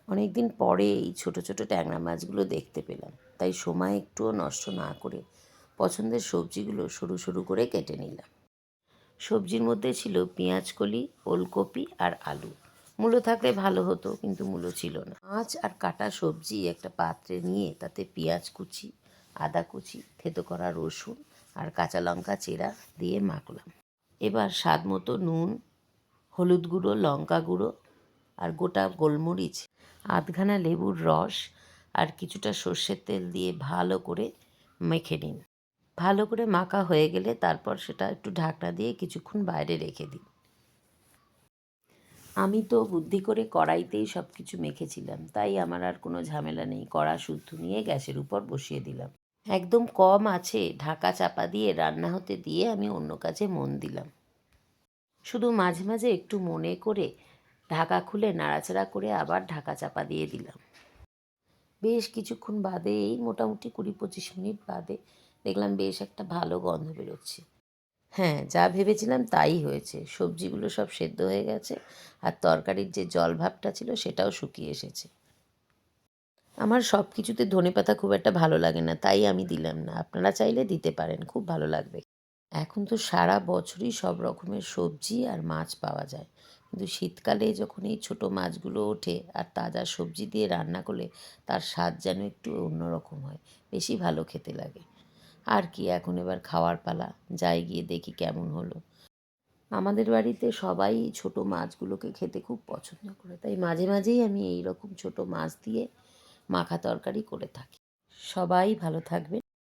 অনেক দিন পরে এই ছোটো ছোটো ট্যাংরা মাছগুলো দেখতে পেলাম, তাই সময় একটুও নষ্ট না করে পছন্দের সবজিগুলো সরু সরু করে কেটে নিলাম। সবজির মধ্যে ছিল পেঁয়াজকলি, ওলকপি আর আলু। মূলো থাকলে ভালো হতো, কিন্তু মূলো ছিল না। মাছ আর কাটা সবজি একটা পাত্রে নিয়ে তাতে পেঁয়াজ কুচি, আদা কুচি, থেতো করা রসুন আর কাঁচা লঙ্কা চেরা দিয়ে মাখলাম। এবার স্বাদ মতো নুন, হলুদ গুঁড়ো, লঙ্কা গুঁড়ো আর গোটা গোলমরিচ, আধখানা লেবুর রস আর কিছুটা সর্ষের তেল দিয়ে ভালো করে মেখে নিন। ভালো করে মাখা হয়ে গেলে তারপর সেটা একটু ঢাকনা দিয়ে কিছুক্ষণ বাইরে রেখে দিন। আমি তো বুদ্ধি করে কড়াইতেই সব কিছু মেখেছিলাম, তাই আমার আর কোনো ঝামেলা নেই। কড়া শুদ্ধ নিয়ে গ্যাসের উপর বসিয়ে দিলাম। একদম কম আছে ঢাকা চাপা দিয়ে রান্না হতে দিয়ে আমি অন্য কাজে মন দিলাম। শুধু মাঝে মাঝে একটু মনে করে ঢাকা খুলে নাড়াচাড়া করে আবার ঢাকা চাপা দিয়ে দিলাম। বেশ কিছুক্ষণ বাদে, এই মোটামুটি 20-25 মিনিট বাদে দেখলাম বেশ একটা ভালো গন্ধ বেরোচ্ছে। হ্যাঁ, যা ভেবেছিলাম তাই হয়েছে। সবজিগুলো সব সেদ্ধ হয়ে গেছে আর তরকারির যে জল ভাবটা ছিল সেটাও শুকিয়ে এসেছে। আমার সব কিছুতে ধনেপাতা খুব একটা ভালো লাগে না, তাই আমি দিলাম না। আপনারা চাইলে দিতে পারেন, খুব ভালো লাগবে। এখন তো সারা বছরই সব রকমের সবজি আর মাছ পাওয়া যায়, কিন্তু শীতকালে যখন এই ছোটো মাছগুলো ওঠে আর তাজা সবজি দিয়ে রান্না করলে তার স্বাদ যেন একটু অন্যরকম হয়, বেশি ভালো খেতে লাগে। আর কি, এখন এবার খাওয়ার পালা। যাই গিয়ে দেখি কেমন হলো। আমাদের বাড়িতে সবাই ছোটো মাছগুলোকে খেতে খুব পছন্দ করে, তাই মাঝে মাঝেই আমি এই রকম ছোটো মাছ দিয়ে মাখা তরকারি করে থাকি। সবাই ভালো থাকবেন।